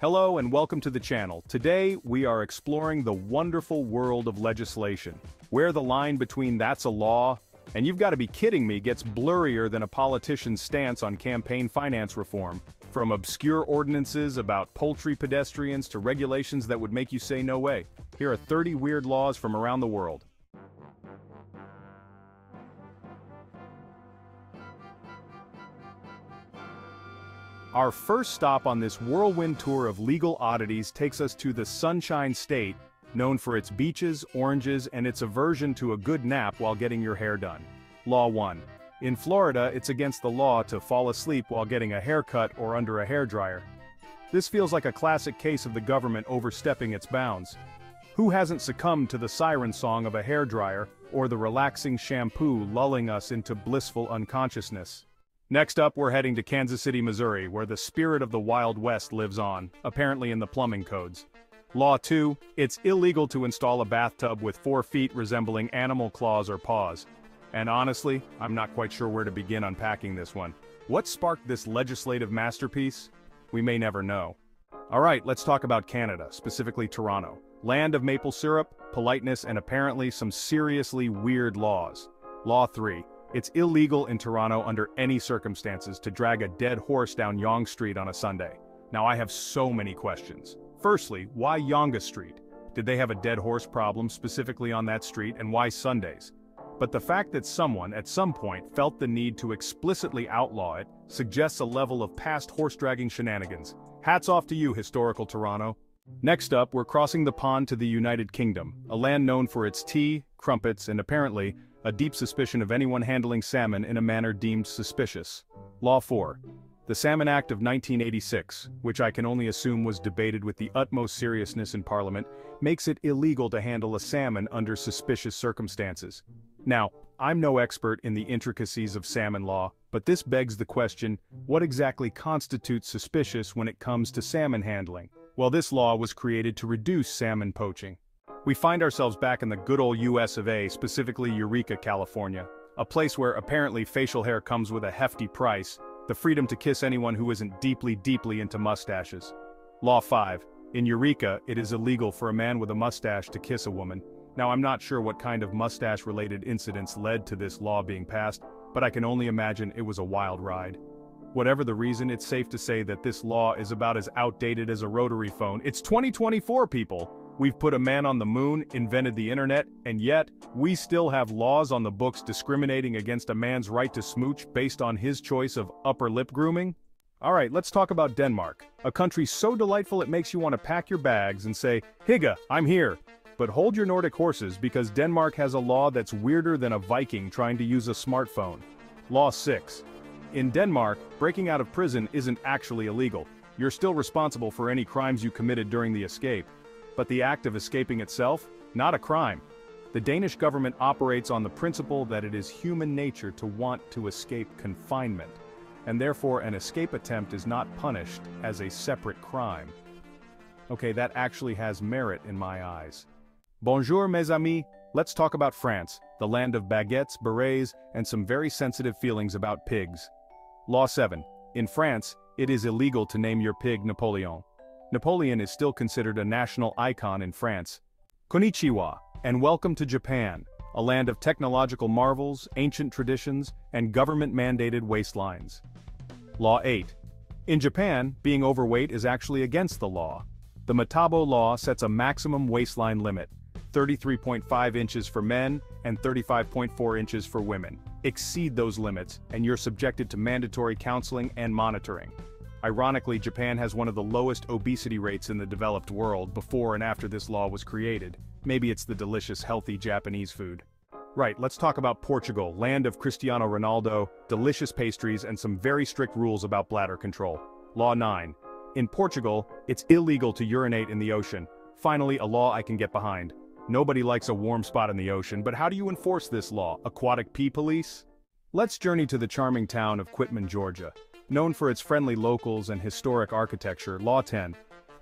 Hello and welcome to the channel. Today, we are exploring the wonderful world of legislation, where the line between that's a law, and you've got to be kidding me gets blurrier than a politician's stance on campaign finance reform. From obscure ordinances about poultry pedestrians to regulations that would make you say no way. Here are 30 weird laws from around the world. Our first stop on this whirlwind tour of legal oddities takes us to the Sunshine State, known for its beaches, oranges, and its aversion to a good nap while getting your hair done. Law 1. In Florida, it's against the law to fall asleep while getting a haircut or under a hairdryer. This feels like a classic case of the government overstepping its bounds. Who hasn't succumbed to the siren song of a hairdryer or the relaxing shampoo lulling us into blissful unconsciousness? Next up, we're heading to Kansas City, Missouri, where the spirit of the Wild West lives on, apparently in the plumbing codes. Law 2. It's illegal to install a bathtub with 4 feet resembling animal claws or paws. And honestly, I'm not quite sure where to begin unpacking this one. What sparked this legislative masterpiece? We may never know. Alright, let's talk about Canada, specifically Toronto. Land of maple syrup, politeness, and apparently some seriously weird laws. Law 3. It's illegal in Toronto under any circumstances to drag a dead horse down Yonge Street on a Sunday. Now I have so many questions. Firstly, why Yonge Street? Did they have a dead horse problem specifically on that street, and why Sundays? But the fact that someone, at some point, felt the need to explicitly outlaw it suggests a level of past horse-dragging shenanigans. Hats off to you, historical Toronto. Next up, we're crossing the pond to the United Kingdom, a land known for its tea, crumpets, and apparently, a deep suspicion of anyone handling salmon in a manner deemed suspicious. Law 4. The Salmon Act of 1986, which I can only assume was debated with the utmost seriousness in Parliament, makes it illegal to handle a salmon under suspicious circumstances. Now, I'm no expert in the intricacies of salmon law, but this begs the question, what exactly constitutes suspicious when it comes to salmon handling? Well, this law was created to reduce salmon poaching. We find ourselves back in the good old US of A, specifically Eureka, California, a place where apparently facial hair comes with a hefty price, the freedom to kiss anyone who isn't deeply into mustaches. Law 5. In Eureka, it is illegal for a man with a mustache to kiss a woman. Now I'm not sure what kind of mustache-related incidents led to this law being passed, but I can only imagine it was a wild ride. Whatever the reason, it's safe to say that this law is about as outdated as a rotary phone. It's 2024, people! We've put a man on the moon, invented the internet, and yet, we still have laws on the books discriminating against a man's right to smooch based on his choice of upper lip grooming? Alright, let's talk about Denmark, a country so delightful it makes you want to pack your bags and say, "Hygge, I'm here." But hold your Nordic horses because Denmark has a law that's weirder than a Viking trying to use a smartphone. Law 6. In Denmark, breaking out of prison isn't actually illegal. You're still responsible for any crimes you committed during the escape. But the act of escaping itself? Not a crime. The Danish government operates on the principle that it is human nature to want to escape confinement, and therefore an escape attempt is not punished as a separate crime. Okay, that actually has merit in my eyes. Bonjour mes amis, let's talk about France, the land of baguettes, berets, and some very sensitive feelings about pigs. Law 7. In France, it is illegal to name your pig Napoleon. Napoleon is still considered a national icon in France. Konnichiwa, and welcome to Japan, a land of technological marvels, ancient traditions, and government-mandated waistlines. Law 8. In Japan, being overweight is actually against the law. The Metabo law sets a maximum waistline limit, 33.5 inches for men and 35.4 inches for women. Exceed those limits, and you're subjected to mandatory counseling and monitoring. Ironically, Japan has one of the lowest obesity rates in the developed world before and after this law was created. Maybe it's the delicious, healthy Japanese food. Right, let's talk about Portugal, land of Cristiano Ronaldo, delicious pastries, and some very strict rules about bladder control. Law 9. In Portugal, it's illegal to urinate in the ocean. Finally, a law I can get behind. Nobody likes a warm spot in the ocean, but how do you enforce this law? Aquatic pee police? Let's journey to the charming town of Quitman, Georgia. Known for its friendly locals and historic architecture, Law 10.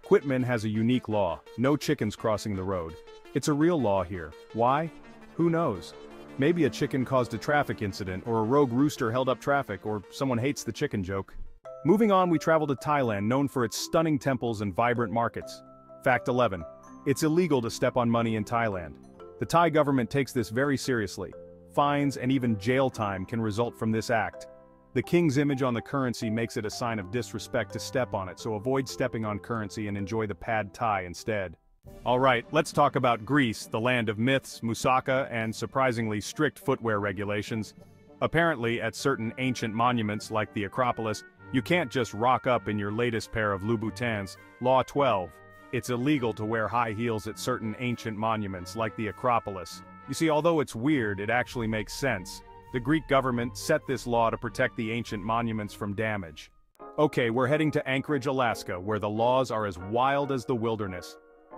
Quitman has a unique law, no chickens crossing the road. It's a real law here. Why? Who knows? Maybe a chicken caused a traffic incident, or a rogue rooster held up traffic, or someone hates the chicken joke. Moving on, we travel to Thailand, known for its stunning temples and vibrant markets. Fact 11. It's illegal to step on money in Thailand. The Thai government takes this very seriously. Fines and even jail time can result from this act. The king's image on the currency makes it a sign of disrespect to step on it, so avoid stepping on currency and enjoy the pad thai instead. Alright, let's talk about Greece, the land of myths, moussaka, and surprisingly strict footwear regulations. Apparently, at certain ancient monuments like the Acropolis, you can't just rock up in your latest pair of Louboutins. Law 12. It's illegal to wear high heels at certain ancient monuments like the Acropolis. You see, although it's weird, it actually makes sense. The Greek government set this law to protect the ancient monuments from damage. Okay, we're heading to Anchorage, Alaska, where the laws are as wild as the wilderness.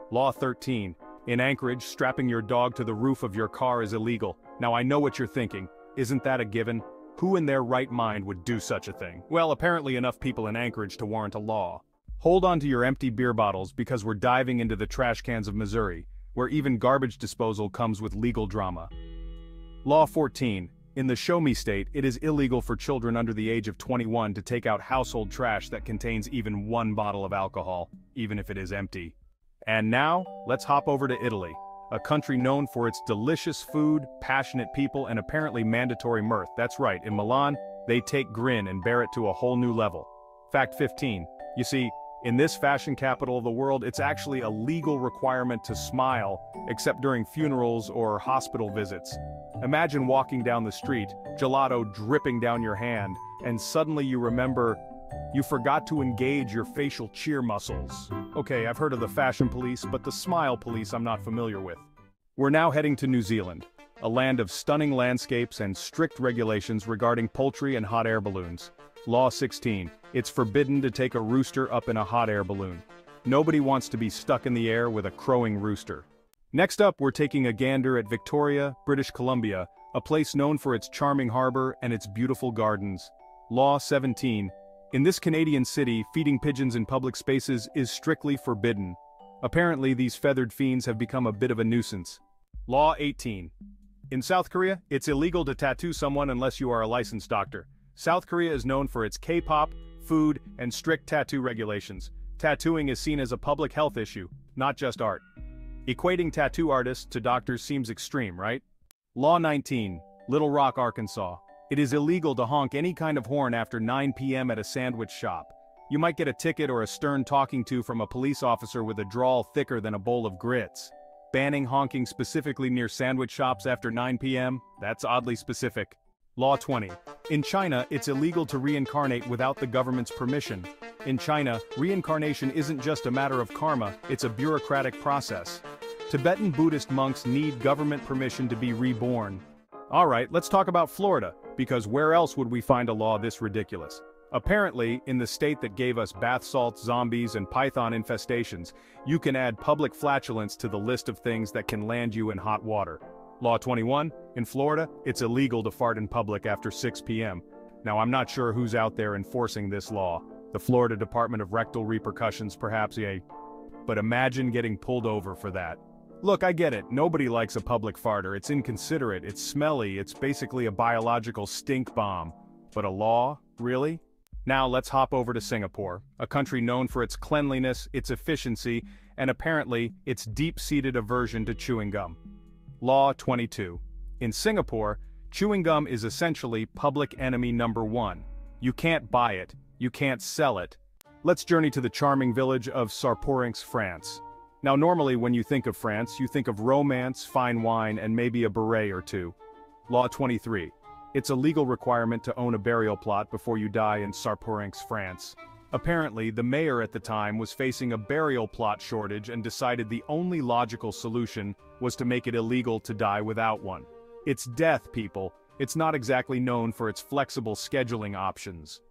Law 13. In Anchorage, strapping your dog to the roof of your car is illegal. Now I know what you're thinking. Isn't that a given? Who in their right mind would do such a thing? Well, apparently enough people in Anchorage to warrant a law. Hold on to your empty beer bottles because we're diving into the trash cans of Missouri, where even garbage disposal comes with legal drama. Law 14. In the Show Me state, it is illegal for children under the age of 21 to take out household trash that contains even one bottle of alcohol, even if it is empty. And now, let's hop over to Italy, a country known for its delicious food, passionate people, and apparently mandatory mirth. That's right, in Milan, they take grin and bear it to a whole new level. Fact 15. You see, in this fashion capital of the world, it's actually a legal requirement to smile, except during funerals or hospital visits. Imagine walking down the street, gelato dripping down your hand, and suddenly you remember you forgot to engage your facial cheer muscles. Okay, I've heard of the fashion police, but the smile police I'm not familiar with. We're now heading to New Zealand, a land of stunning landscapes and strict regulations regarding poultry and hot air balloons. Law 16. It's forbidden to take a rooster up in a hot air balloon. Nobody wants to be stuck in the air with a crowing rooster. Next up, we're taking a gander at Victoria, British Columbia, a place known for its charming harbor and its beautiful gardens. Law 17. In this Canadian city, feeding pigeons in public spaces is strictly forbidden. Apparently, these feathered fiends have become a bit of a nuisance. Law 18. In South Korea, it's illegal to tattoo someone unless you are a licensed doctor. South Korea is known for its K-pop, food, and strict tattoo regulations. Tattooing is seen as a public health issue, not just art. Equating tattoo artists to doctors seems extreme, right? Law 19. Little Rock, Arkansas. It is illegal to honk any kind of horn after 9 p.m. at a sandwich shop. You might get a ticket or a stern talking to from a police officer with a drawl thicker than a bowl of grits. Banning honking specifically near sandwich shops after 9 p.m.? That's oddly specific. Law 20. In China, it's illegal to reincarnate without the government's permission. In China, reincarnation isn't just a matter of karma, it's a bureaucratic process. Tibetan Buddhist monks need government permission to be reborn. Alright, let's talk about Florida, because where else would we find a law this ridiculous? Apparently, in the state that gave us bath salts, zombies, and python infestations, you can add public flatulence to the list of things that can land you in hot water. Law 21. In Florida, it's illegal to fart in public after 6 p.m. Now I'm not sure who's out there enforcing this law. The Florida Department of Rectal Repercussions perhaps, yeah. But imagine getting pulled over for that. Look, I get it, nobody likes a public farter, it's inconsiderate, it's smelly, it's basically a biological stink bomb. But a law? Really? Now let's hop over to Singapore, a country known for its cleanliness, its efficiency, and apparently, its deep-seated aversion to chewing gum. Law 22. In Singapore, chewing gum is essentially public enemy number 1. You can't buy it, you can't sell it. Let's journey to the charming village of Sarporinx, France. Now normally when you think of France, you think of romance, fine wine, and maybe a beret or two. Law 23. It's a legal requirement to own a burial plot before you die in Sarporinx, France. Apparently, the mayor at the time was facing a burial plot shortage and decided the only logical solution was to make it illegal to die without one. It's death, people. It's not exactly known for its flexible scheduling options.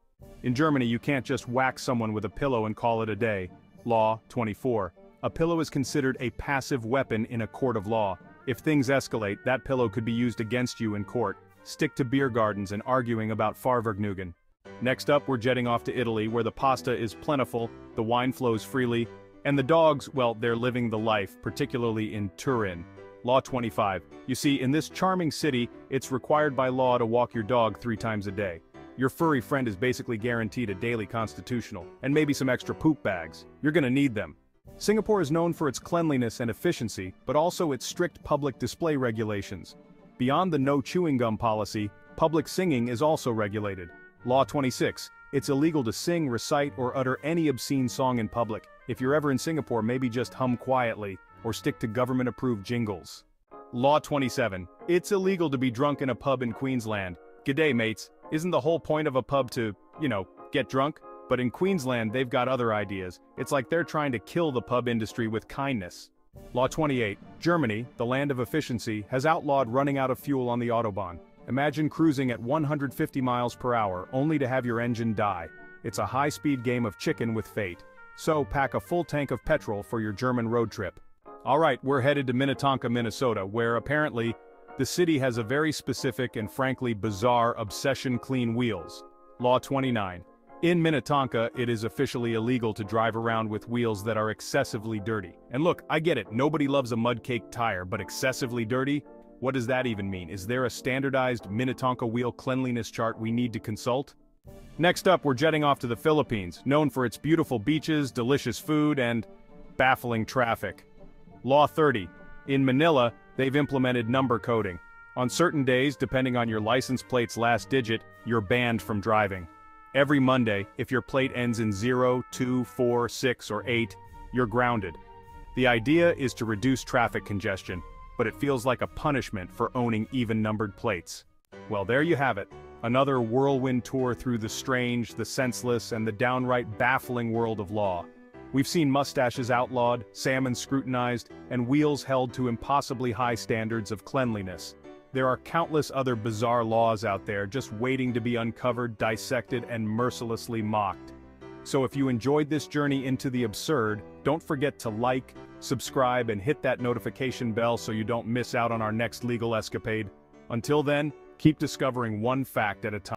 In Germany, you can't just whack someone with a pillow and call it a day. Law 24. A pillow is considered a passive weapon in a court of law. If things escalate, that pillow could be used against you in court. Stick to beer gardens and arguing about Fahrvergnügen. Next up, we're jetting off to Italy, where the pasta is plentiful, the wine flows freely, and the dogs, well, they're living the life, particularly in Turin. Law 25. You see, in this charming city, it's required by law to walk your dog 3 times a day. Your furry friend is basically guaranteed a daily constitutional, and maybe some extra poop bags. You're gonna need them. Singapore is known for its cleanliness and efficiency, but also its strict public display regulations. Beyond the no chewing gum policy, public singing is also regulated. Law 26. It's illegal to sing, recite, or utter any obscene song in public. If you're ever in Singapore, maybe just hum quietly, or stick to government-approved jingles. Law 27. It's illegal to be drunk in a pub in Queensland. G'day, mates. Isn't the whole point of a pub to, get drunk? But in Queensland, they've got other ideas. It's like they're trying to kill the pub industry with kindness. Law 28. Germany, the land of efficiency, has outlawed running out of fuel on the Autobahn. Imagine cruising at 150 miles per hour only to have your engine die. It's a high-speed game of chicken with fate. So pack a full tank of petrol for your German road trip. Alright, we're headed to Minnetonka, Minnesota, where apparently, the city has a very specific and frankly bizarre obsession: clean wheels. Law 29. In Minnetonka, it is officially illegal to drive around with wheels that are excessively dirty. And look, I get it, nobody loves a mud-caked tire, but excessively dirty? What does that even mean? Is there a standardized Minnetonka wheel cleanliness chart we need to consult? Next up, we're jetting off to the Philippines, known for its beautiful beaches, delicious food, and baffling traffic. Law 30. In Manila, they've implemented number coding. On certain days, depending on your license plate's last digit, you're banned from driving. Every Monday, if your plate ends in 0, 2, 4, 6, or 8, you're grounded. The idea is to reduce traffic congestion, but it feels like a punishment for owning even-numbered plates. Well, there you have it. Another whirlwind tour through the strange, the senseless, and the downright baffling world of law. We've seen mustaches outlawed, salmon scrutinized, and wheels held to impossibly high standards of cleanliness. There are countless other bizarre laws out there just waiting to be uncovered, dissected, and mercilessly mocked. So if you enjoyed this journey into the absurd, don't forget to like, subscribe, and hit that notification bell so you don't miss out on our next legal escapade. Until then, keep discovering one fact at a time.